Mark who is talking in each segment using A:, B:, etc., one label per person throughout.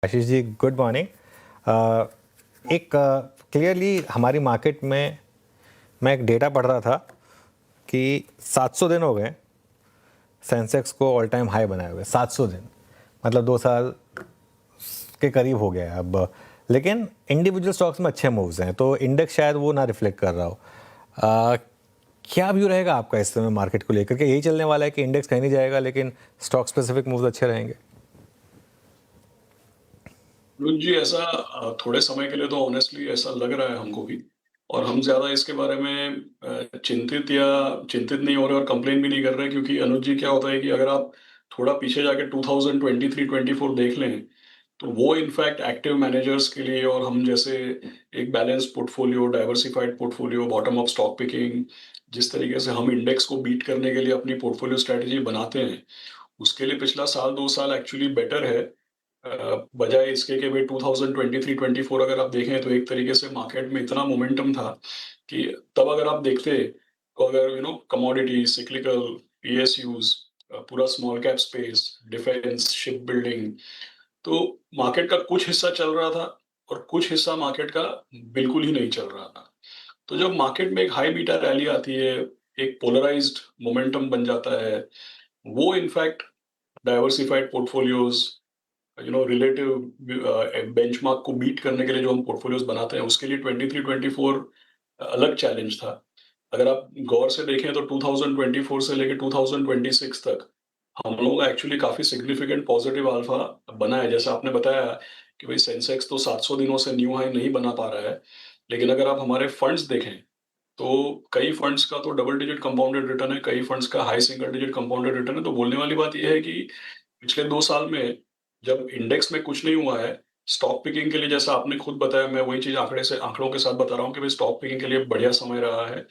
A: Ashish ji, good morning. एक clearly हमारी market में मैं एक डेटा पढ़ रहा था कि 700 दिन हो गए सेंसेक्स को ऑल टाइम हाई बनाए हुए। 700 दिन मतलब 2 साल के करीब हो गया है अब। लेकिन इंडिविजुअल स्टॉक्स में अच्छे मूव्स हैं, तो इंडेक्स शायद वो ना रिफ्लेक्ट कर रहा हो। क्या व्यू रहेगा आपका इस समय मार्केट को लेकर के? यही चलने वाला है कि इंडेक्स कहीं नहीं जाएगा लेकिन स्टॉक स्पेसिफिक मूव्स अच्छे रहेंगे?
B: अनुज जी, ऐसा थोड़े समय के लिए तो ऑनेस्टली ऐसा लग रहा है हमको भी। और हम ज्यादा इसके बारे में चिंतित नहीं हो रहे और कंप्लेन भी नहीं कर रहे, क्योंकि अनुज जी क्या होता है कि अगर आप थोड़ा पीछे जाके 2023-24 देख लें, तो वो इनफैक्ट एक्टिव मैनेजर्स के लिए और हम जैसे एक balance portfolio, diversified portfolio, bottom up stock picking, जिस तरीके से हम इंडेक्स को बीट करने के लिए अपनी पोर्टफोलियो स्ट्रेटजी बनाते हैं, उसके लिए पिछला साल 2 साल एक्चुअली बेटर है। बजाय इसके कि भाई 2023-24 अगर आप देखें तो एक तरीके से मार्केट में इतना मोमेंटम था कि तब अगर आप देखते, तो अगर कमोडिटी, सिक्लिकल, पीएसयूज, पूरा small cap space, defence, ship building, तो मार्केट का कुछ हिस्सा चल रहा था और कुछ हिस्सा मार्केट का बिल्कुल ही नहीं चल रहा था। तो जब मार्केट में एक हाई बीटा रैली आती है, एक पोलराइज्ड मोमेंटम बन जाता है, वो in fact diversified portfolios, relative benchmark को बीट करने के लिए जो हम पोर्टफोलियोज बनाते हैं, उसके लिए 23-24 अलग चैलेंज था। अगर आप गौर से देखें तो 2024 से लेकर 2026 तक हम लोगों का एक्चुअली काफी सिग्निफिकेंट पॉजिटिव अल्फा बना है। जैसा आपने बताया कि भाई सेंसेक्स तो 700 दिनों से न्यू हाई नहीं बना पा रहा है, लेकिन अगर आप हमारे फंड्स देखें तो कई फंड्स का तो डबल डिजिट कंपाउंडेड रिटर्न है, कई फंड्स का high single digit compounded return है। तो बोलने वाली बात यह है कि पिछले 2 साल में जब इंडेक्स में कुछ नहीं हुआ है, स्टॉक पिकिंग के लिए, जैसा आपने खुद बताया, मैं वही चीज आंकड़ों के साथ बता रहा हूँ कि भाई स्टॉक पिकिंग के लिए बढ़िया समय रहा है।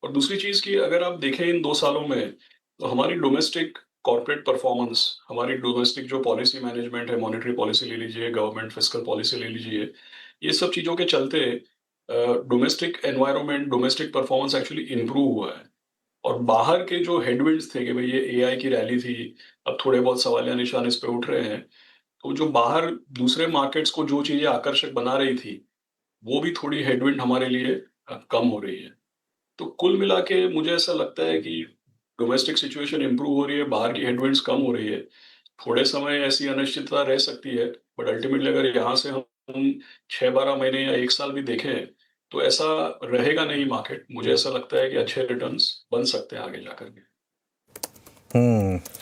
B: और दूसरी चीज की अगर आप देखें इन 2 सालों में, तो हमारी डोमेस्टिक कॉर्पोरेट परफॉर्मेंस, हमारी डोमेस्टिक जो पॉलिसी मैनेजमेंट है, मॉनेटरी पॉलिसी ले लीजिए, गवर्नमेंट फिस्कल पॉलिसी ले लीजिए, ये सब चीजों के चलते domestic environment, domestic performance actually improve हुआ है। और बाहर के जो हेडविंड्स थे कि भाई ये एआई की रैली थी, अब थोड़े बहुत सवालिया निशान इस पे उठ रहे हैं, तो जो बाहर दूसरे मार्केट्स को जो चीजें आकर्षक बना रही थी, वो भी थोड़ी हेडविंड हमारे लिए कम हो रही है। तो कुल मिला के मुझे ऐसा लगता है कि डोमेस्टिक सिचुएशन इंप्रूव हो रही है, बाहर की हेडविंड्स कम हो रही है। थोड़े समय ऐसी अनिश्चितता रह सकती है, बट अल्टीमेटली अगर यहाँ से हम 6-12 महीने या 1 साल भी देखें, तो ऐसा रहेगा नहीं मार्केट। मुझे ऐसा लगता है कि अच्छे रिटर्न्स बन सकते हैं आगे जाकर के।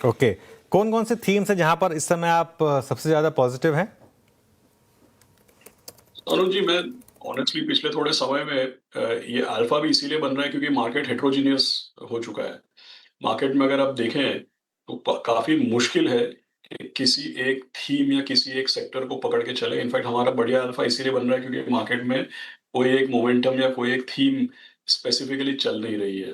A: ओके। कौन कौन से थीम्स हैं जहां पर इस समय आप सबसे ज़्यादा पॉजिटिव हैं?
B: अनुज जी, मैं ऑनेस्टली पिछले थोड़े समय में ये अल्फा भी इसीलिए बन रहा है क्योंकि मार्केट हेट्रोजीनियस हो चुका है। मार्केट में अगर आप देखें तो काफी मुश्किल है कि किसी एक थीम या किसी एक सेक्टर को पकड़ के चले। इनफैक्ट हमारा बढ़िया अल्फा इसीलिए बन रहा है क्योंकि मार्केट में कोई एक मोमेंटम या कोई एक थीम स्पेसिफिकली चल नहीं रही है।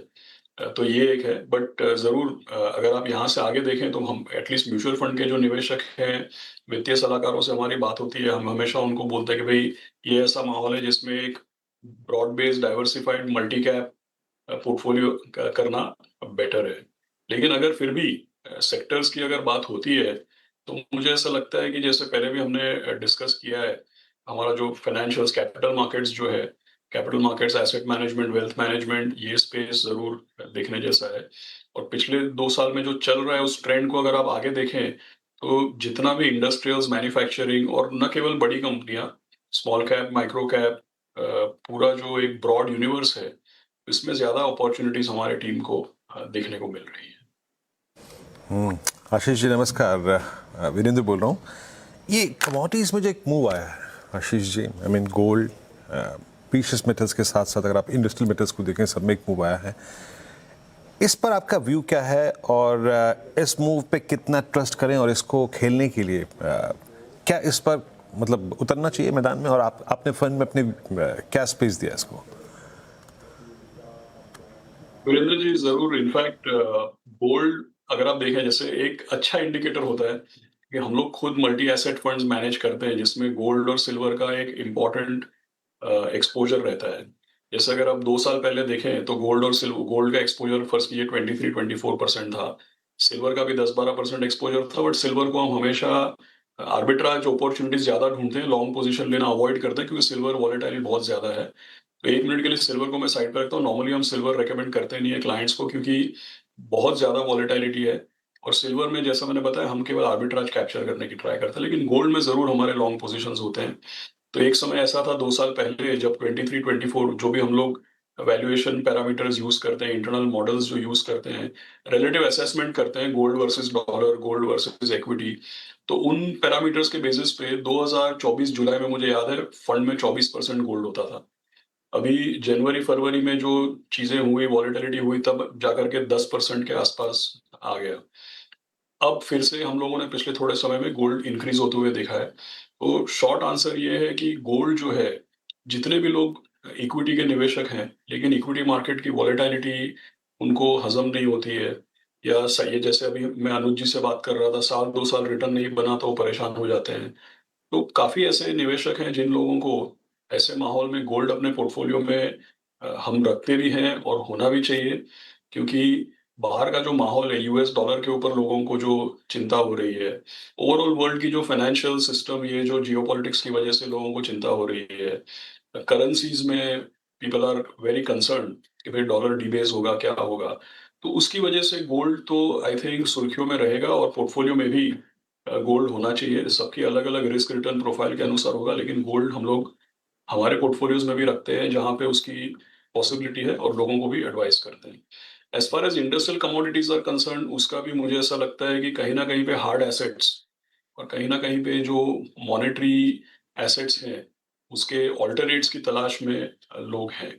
B: तो ये एक है, बट जरूर अगर आप यहाँ से आगे देखें तो हम एटलीस्ट म्यूचुअल फंड के जो निवेशक हैं, वित्तीय सलाहकारों से हमारी बात होती है, हम हमेशा उनको बोलते हैं कि भाई ये ऐसा माहौल है जिसमें एक broad based diversified multi cap portfolio करना बेटर है। लेकिन अगर फिर भी सेक्टर्स की अगर बात होती है, तो मुझे ऐसा लगता है कि जैसे पहले भी हमने डिस्कस किया है, हमारा जो फाइनेंशियल्स, कैपिटल मार्केट्स जो है, capital markets, asset management, wealth management, ये स्पेस जरूर देखने जैसा है। और पिछले 2 साल में जो चल रहा है उस ट्रेंड को अगर आप आगे देखें, तो जितना भी इंडस्ट्रियल्स, मैन्युफैक्चरिंग और न केवल बड़ी कंपनियां, स्मॉल कैप, माइक्रो कैप, पूरा जो एक ब्रॉड यूनिवर्स है, इसमें ज्यादा अपॉर्चुनिटीज हमारे टीम को देखने को मिल रही है।
C: आशीष जी नमस्कार। वीरेंद्र बोल रहा हूँ। ये कमोडिटीज़ में जो एक मूव आया है Ashish ji, I mean gold, precious metals के साथ साथ अगर आप इंडस्ट्रियल मेटल्स को देखें, सब में एक मूव आया है। इस पर आपका व्यू क्या है और इस मूव पे कितना ट्रस्ट करें और इसको खेलने के लिए क्या इस पर मतलब उतरना चाहिए मैदान में, और आपने फंड में अपने क्या स्पेस दिया इसको?
B: वीरेंद्र जी, जरूर। इनफैक्ट गोल्ड अगर आप देखें, जैसे एक अच्छा इंडिकेटर होता है कि हम लोग खुद मल्टी एसेट फंड्स मैनेज करते हैं जिसमें गोल्ड और सिल्वर का एक इम्पॉर्टेंट एक्सपोजर रहता है। जैसे अगर आप 2 साल पहले देखें तो गोल्ड का एक्सपोजर फर्स्ट कीजिए 23-24% था, सिल्वर का भी 10-12% एक्सपोजर था, बट सिल्वर को हम हमेशा आर्बिट्राज अपॉर्चुनिटीज ज़्यादा ढूंढते हैं, लॉन्ग पोजीशन लेना अवॉइड करते हैं क्योंकि सिल्वर वॉलेटाइल बहुत ज़्यादा है। तो 1 मिनट के लिए सिल्वर को मैं साइड पर रखता हूँ। नॉर्मली हम सिल्वर रिकमेंड करते नहीं है क्लाइंट्स को क्योंकि बहुत ज़्यादा वॉलेटिलिटी है और सिल्वर में जैसा मैंने बताया हम केवल आर्बिट्राज कैप्चर करने की ट्राई करते हैं, लेकिन गोल्ड में ज़रूर हमारे लॉन्ग पोजीशंस होते हैं। तो एक समय ऐसा था 2 साल पहले जब 23-24 जो भी हम लोग वैल्यूएशन पैरामीटर्स यूज़ करते हैं, इंटरनल मॉडल्स जो यूज़ करते हैं, रिलेटिव असेसमेंट करते हैं gold versus dollar, gold versus equity. तो उन पैरामीटर्स के बेसिस पे 2024 जुलाई में मुझे याद है फंड में 24% गोल्ड होता था। अभी जनवरी-फरवरी में जो चीज़ें हुई, वॉलेटिलिटी हुई तब जाकर के 10% के आसपास आ गया। अब फिर से हम लोगों ने पिछले थोड़े समय में गोल्ड इंक्रीज होते हुए देखा है। तो शॉर्ट आंसर ये है कि गोल्ड जो है, जितने भी लोग इक्विटी के निवेशक हैं, लेकिन इक्विटी मार्केट की वॉलेटिलिटी उनको हज़म नहीं होती है या सही जैसे अभी मैं अनुज जी से बात कर रहा था, साल 2 साल रिटर्न नहीं बना तो वो परेशान हो जाते हैं। तो काफ़ी ऐसे निवेशक हैं जिन लोगों को ऐसे माहौल में गोल्ड अपने पोर्टफोलियो में हम रखते भी हैं और होना भी चाहिए क्योंकि बाहर का जो माहौल है यूएस डॉलर के ऊपर लोगों को जो चिंता हो रही है, ओवरऑल वर्ल्ड की जो फाइनेंशियल सिस्टम ये जो जियोपॉलिटिक्स की वजह से लोगों को चिंता हो रही है, करेंसीज में पीपल आर वेरी कंसर्न कि भाई डॉलर डिबेस होगा क्या होगा। तो उसकी वजह से गोल्ड तो आई थिंक सुर्खियों में रहेगा और पोर्टफोलियो में भी गोल्ड होना चाहिए। सबकी अलग-अलग रिस्क रिटर्न प्रोफाइल के अनुसार होगा, लेकिन गोल्ड हम लोग हमारे पोर्टफोलियोज़ में भी रखते हैं, जहाँ पे उसकी पॉसिबिलिटी है और लोगों को भी एडवाइस करते हैं। As far as industrial commodities are concerned, उसका भी मुझे ऐसा लगता है कि कहीं न कहीं पे हार्ड एसेट्स और कहीं न कहीं पे जो मॉनेटरी एसेट्स हैं, उसके अल्टरनेट्स की तलाश में लोग हैं।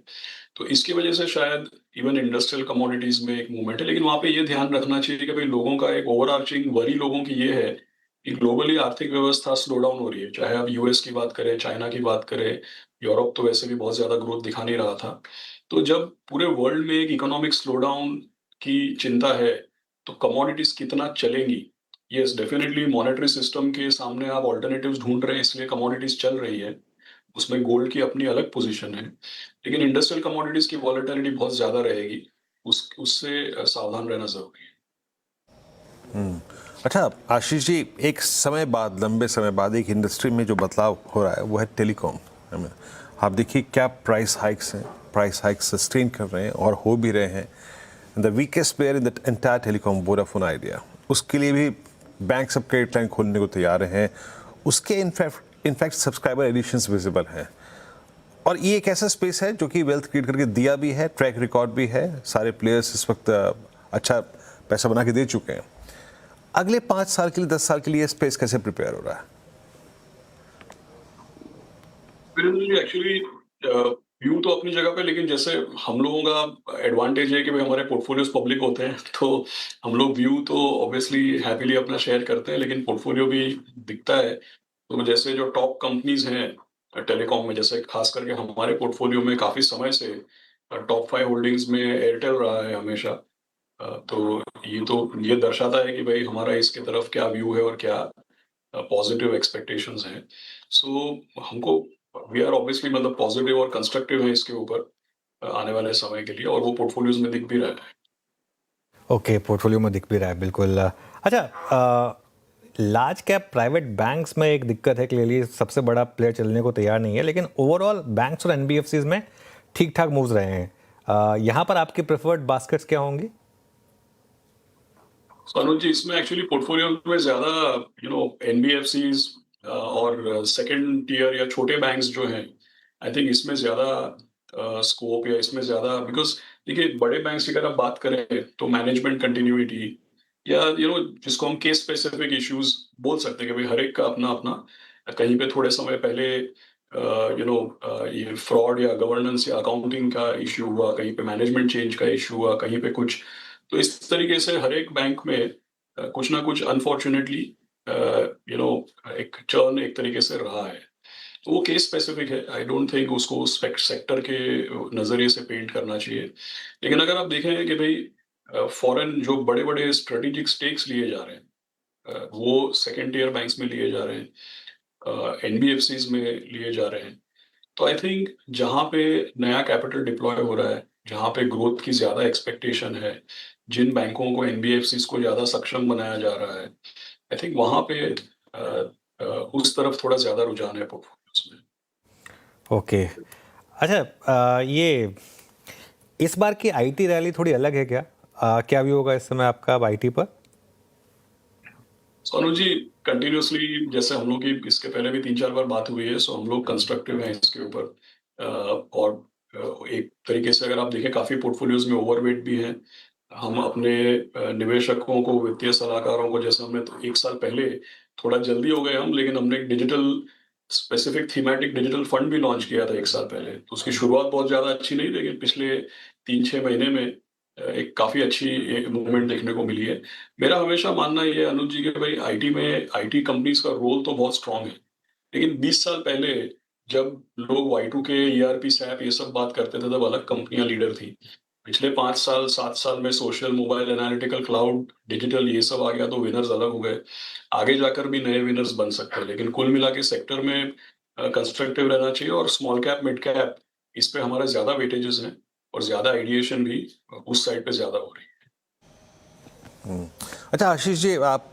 B: तो इसकी वजह से शायद इवन इंडस्ट्रियल कमोडिटीज में एक मूवमेंट है, लेकिन वहां पे ये ध्यान रखना चाहिए कि भाई लोगों का एक ओवरआर्चिंग वरी लोगों की ये है कि ग्लोबली आर्थिक व्यवस्था स्लो डाउन हो रही है, चाहे आप यूएस की बात करें, चाइना की बात करें, यूरोप तो वैसे भी बहुत ज्यादा ग्रोथ दिखा नहीं रहा था। तो जब पूरे वर्ल्ड में एक इकोनॉमिक स्लो डाउन की चिंता है तो कमोडिटीज कितना चलेंगी। यस, डेफिनेटली मॉनेटरी सिस्टम के सामने आप ऑल्टरनेटिव्स ढूंढ रहे हैं इसलिए कमोडिटीज चल रही है, उसमें गोल्ड की अपनी अलग पोजीशन है, लेकिन इंडस्ट्रियल कमोडिटीज की वॉलेटिलिटी बहुत ज़्यादा रहेगी, उससे सावधान रहना ज़रूरी है।
C: अच्छा आशीष जी, एक समय बाद, लंबे समय बाद एक इंडस्ट्री में जो बदलाव हो रहा है वो है टेलीकॉम। हमें आप देखिए क्या प्राइस हाइक्स हैं, प्राइस हाइक्स सस्टेन कर रहे हैं और हो भी रहे हैं। The weakest player in the entire telecom, Vodafone idea, उसके लिए भी बैंक सब क्रेडिट लाइन खोलने को तैयार हैं। उसके इनफैक्ट सब्सक्राइबर एडिशंस विजिबल हैं और ये एक ऐसा स्पेस है जो कि वेल्थ क्रिएट करके दिया भी है, ट्रैक रिकॉर्ड भी है, सारे प्लेयर्स इस वक्त अच्छा पैसा बना के दे चुके हैं। अगले 5 साल के लिए, 10 साल के लिए स्पेस कैसे प्रिपेयर हो रहा है?
B: वीरेंद्र जी, एक्चुअली व्यू तो अपनी जगह पे, लेकिन जैसे हम लोगों का एडवांटेज है कि भाई हमारे पोर्टफोलियोज पब्लिक होते हैं, तो हम लोग व्यू तो ऑब्वियसली हैप्पीली अपना शेयर करते हैं, लेकिन पोर्टफोलियो भी दिखता है। तो जैसे जो टॉप कंपनीज हैं टेलीकॉम में, जैसे खास करके हमारे पोर्टफोलियो में काफी समय से टॉप 5 होल्डिंग्स में एयरटेल रहा है हमेशा। तो ये दर्शाता है कि भाई हमारा इसके तरफ क्या व्यू है और क्या पॉजिटिव एक्सपेक्टेशंस हैं। सो हमको वी आर ऑब्वियसली मतलब पॉजिटिव और कंस्ट्रक्टिव है इसके ऊपर आने वाले समय के लिए, और वो पोर्टफोलियोज में दिख भी रहा है।
A: ओके, पोर्टफोलियो में दिख भी रहा है बिल्कुल। अच्छा, लार्ज कैप प्राइवेट बैंक्स में एक दिक्कत है, क्लियरली सबसे बड़ा प्लेयर चलने को तैयार नहीं है, लेकिन ओवरऑल बैंक्स और एनबीएफसीज में ठीक ठाक मूव्स रहे हैं। यहाँ पर आपकी प्रेफर्ड बास्केट्स क्या होंगी?
B: So, अनुज जी, इसमें एक्चुअली पोर्टफोलियो में ज्यादा एनबीएफसीज और सेकंड टियर या छोटे बैंक्स जो हैं, आई थिंक इसमें ज्यादा स्कोप या इसमें ज्यादा, बिकॉज देखिए बड़े बैंक्स की अगर आप बात करें तो मैनेजमेंट कंटिन्यूटी या जिसको हम केस स्पेसिफिक इश्यूज बोल सकते हैं कि भाई हर एक का अपना अपना, कहीं पे थोड़े समय पहले ये फ्रॉड या गवर्नेंस या अकाउंटिंग का इश्यू हुआ, कहीं पे मैनेजमेंट चेंज का इश्यू हुआ, कहीं पे कुछ। तो इस तरीके से हर एक बैंक में कुछ ना कुछ अनफॉर्चुनेटली एक चर्न एक तरीके से रहा है। तो वो केस स्पेसिफिक है, आई डोंट थिंक उसको सेक्टर के नजरिए से पेंट करना चाहिए। लेकिन अगर आप देखें कि भाई फॉरेन जो बड़े बड़े स्ट्रेटेजिक स्टेक्स लिए जा रहे हैं, वो सेकेंड टियर बैंक्स में लिए जा रहे हैं, एनबीएफसीज में लिए जा रहे हैं। तो आई थिंक जहाँ पे नया कैपिटल डिप्लॉय हो रहा है, जहाँ पे ग्रोथ की ज्यादा एक्सपेक्टेशन है, जिन बैंकों को एनबीएफसीज को ज्यादा सक्षम बनाया जा रहा है, आई थिंक वहाँ पे उस तरफ थोड़ा ज़्यादा रुझान है पोर्टफोलियोज में।
A: ओके। अच्छा, ये इस बार की आईटी रैली थोड़ी अलग है क्या? क्या व्यू होगा इस समय आपका अब आईटी पर?
B: सोनू जी, कंटिन्यूसली जैसे हम लोग की इसके पहले भी 3-4 बार बात हुई है, सो हम लोग कंस्ट्रक्टिव हैं इसके ऊपर। और एक तरीके से अगर आप देखें, काफ़ी पोर्टफोलियोज में ओवरवेट भी हैं। हम अपने निवेशकों को, वित्तीय सलाहकारों को, जैसे हमने तो 1 साल पहले थोड़ा जल्दी हो गए हम, लेकिन हमने एक digital specific thematic digital fund भी लॉन्च किया था 1 साल पहले। तो उसकी शुरुआत बहुत ज़्यादा अच्छी नहीं, लेकिन पिछले 3-6 महीने में एक काफ़ी अच्छी एक मूवमेंट देखने को मिली है। मेरा हमेशा मानना ये है अनुज जी कि भाई आईटी कंपनीज का रोल तो बहुत स्ट्रांग है, लेकिन 20 साल पहले जब लोग Y2K, ERP, SAP ये सब बात करते थे, तब अलग कंपनियां लीडर थी। पिछले 5 साल 7 साल में social, mobile, analytical, cloud, digital ये सब आ गया, तो विनर्स अलग हो गए। आगे जाकर भी नए विनर्स बन सकते हैं, लेकिन कुल मिला के सेक्टर में कंस्ट्रक्टिव रहना चाहिए। और स्मॉल कैप, मिड कैप, इस पे हमारा ज्यादा वेटेजेस हैं और ज्यादा आइडिएशन भी उस साइड पे ज्यादा हो रही है।
C: अच्छा आशीष जी, आप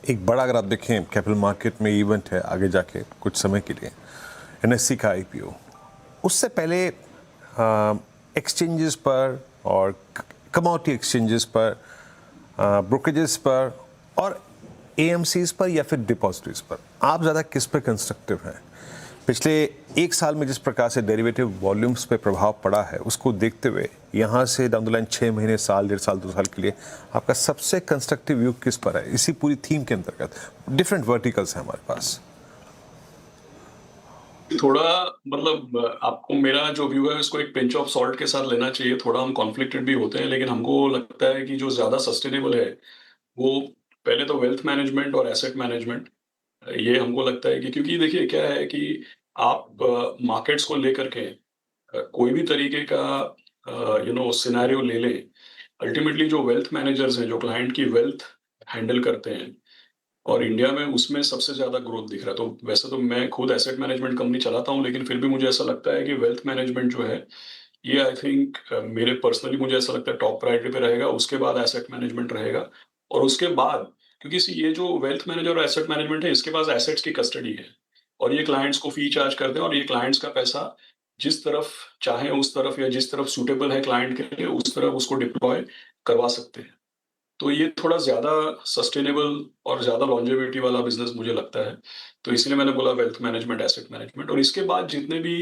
C: एक बड़ा, अगर आप देखें कैपिटल मार्केट में इवेंट है आगे जाके कुछ समय के लिए, एनएससी का आईपीओ। उससे पहले एक्सचेंजेस पर और कमोडिटी एक्सचेंजेस पर, ब्रोकरेजेस पर और एएमसीज पर या फिर डिपॉजिटरीज पर आप ज़्यादा किस पर कंस्ट्रक्टिव हैं? पिछले 1 साल में जिस प्रकार से डेरिवेटिव वॉल्यूम्स पे प्रभाव पड़ा है, उसको देखते हुए यहाँ से डाउन द लाइन 6 महीने, साल, 1.5 साल, 2 साल के लिए आपका सबसे कंस्ट्रक्टिव व्यू किस पर है इसी पूरी थीम के अंतर्गत? डिफरेंट वर्टिकल्स हैं हमारे पास।
B: थोड़ा मतलब आपको मेरा जो व्यू है उसको एक पिंच ऑफ सॉल्ट के साथ लेना चाहिए। थोड़ा हम कॉन्फ्लिक्टेड भी होते हैं, लेकिन हमको लगता है कि जो ज्यादा सस्टेनेबल है वो पहले तो वेल्थ मैनेजमेंट और एसेट मैनेजमेंट। ये हमको लगता है कि, क्योंकि देखिए क्या है कि आप मार्केट्स को लेकर के कोई भी तरीके का सिनेरियो ले लें, अल्टीमेटली जो वेल्थ मैनेजर्स हैं, जो क्लाइंट की वेल्थ हैंडल करते हैं, और इंडिया में उसमें सबसे ज्यादा ग्रोथ दिख रहा है। तो वैसे तो मैं खुद एसेट मैनेजमेंट कंपनी चलाता हूँ, लेकिन फिर भी मुझे ऐसा लगता है कि वेल्थ मैनेजमेंट जो है, ये आई थिंक मेरे पर्सनली मुझे ऐसा लगता है टॉप प्रायोरिटी पे रहेगा। उसके बाद एसेट मैनेजमेंट रहेगा, और उसके बाद, क्योंकि ये जो वेल्थ मैनेजर और एसेट मैनेजमेंट है, इसके पास एसेट्स की कस्टडी है, और ये क्लाइंट्स को फी चार्ज करते हैं, और ये क्लाइंट्स का पैसा जिस तरफ चाहे उस तरफ, या जिस तरफ सूटेबल है क्लाइंट के लिए उस तरफ उसको डिप्लॉय करवा सकते हैं। तो ये थोड़ा ज़्यादा सस्टेनेबल और ज़्यादा लॉन्जेविटी वाला बिजनेस मुझे लगता है। तो इसलिए मैंने बोला वेल्थ मैनेजमेंट, एसेट मैनेजमेंट, और इसके बाद जितने भी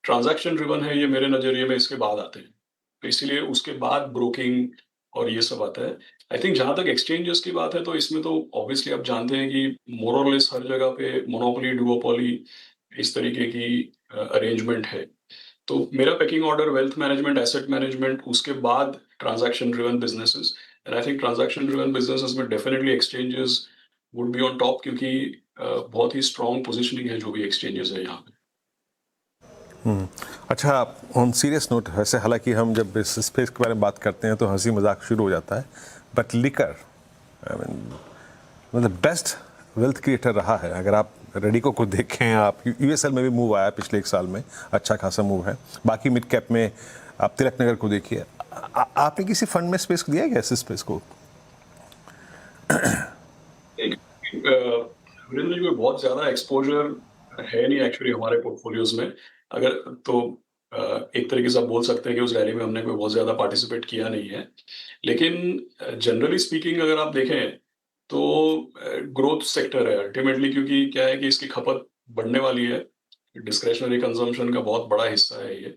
B: ट्रांजैक्शन ड्रिवन है, ये मेरे नज़रिए में इसके बाद आते हैं। तो इसीलिए उसके बाद ब्रोकिंग और ये सब आता है। आई थिंक जहाँ तक एक्सचेंजेस की बात है, तो इसमें तो ऑब्वियसली आप जानते हैं कि मोर और लेस हर जगह पे मोनोपोली, डुओपोली, इस तरीके की अरेंजमेंट है। तो मेरा pecking order wealth management, asset management, उसके बाद transaction driven businesses. And I think transaction driven businesses में definitely exchanges would be on top, क्योंकि बहुत ही स्ट्रॉन्ग पोजीशनिंग है जो भी एक्सचेंजेस है यहाँ पे।
C: अच्छा, ऑन सीरियस नोट, वैसे हालांकि हम जब इस स्पेस के बारे में बात करते हैं तो हंसी मजाक शुरू हो जाता है, बट लिकर आई मीन मतलब बेस्ट वेल्थ क्रिएटर रहा है। अगर आप रेडिको को देखें, आप यूएसएल में भी मूव आया पिछले 1 साल में, अच्छा खासा मूव है। बाकी मिड कैप में आप तिलक नगर को देखिए। आपने किसी फंड में स्पेस दिया है इस स्पेस को?
B: वीरेंद्र जी, कोई बहुत ज्यादा एक्सपोजर है नहीं एक्चुअली हमारे पोर्टफोलियोज में। अगर तो एक तरीके से आप बोल सकते हैं कि उस रैली में हमने कोई बहुत ज्यादा पार्टिसिपेट किया नहीं है, लेकिन जनरली स्पीकिंग अगर आप देखें तो ग्रोथ सेक्टर है अल्टीमेटली, क्योंकि क्या है कि इसकी खपत बढ़ने वाली है। डिस्क्रेशनरी कंजम्पशन का बहुत बड़ा हिस्सा है ये।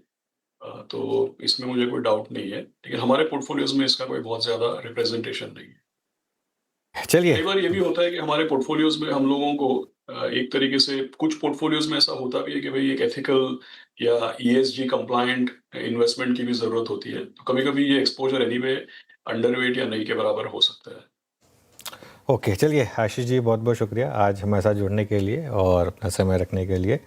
B: तो इसमें मुझे कोई डाउट नहीं है, लेकिन हमारे पोर्टफोलियोज में इसका कोई बहुत ज्यादा रिप्रेजेंटेशन नहीं है।
A: चलिए।
B: कई बार ये भी होता है कि हमारे पोर्टफोलियोज में हम लोगों को एक तरीके से, कुछ पोर्टफोलियोज में ऐसा होता भी है कि भाई एक एथिकल या ईएसजी कंप्लायंट इन्वेस्टमेंट की भी जरूरत होती है। तो कभी कभी ये एक्सपोजर एनीवे अंडरवेट या नहीं के बराबर हो सकता है।
A: ओके, चलिए आशीष जी, बहुत बहुत शुक्रिया आज हमारे साथ जुड़ने के लिए और अपना समय रखने के लिए।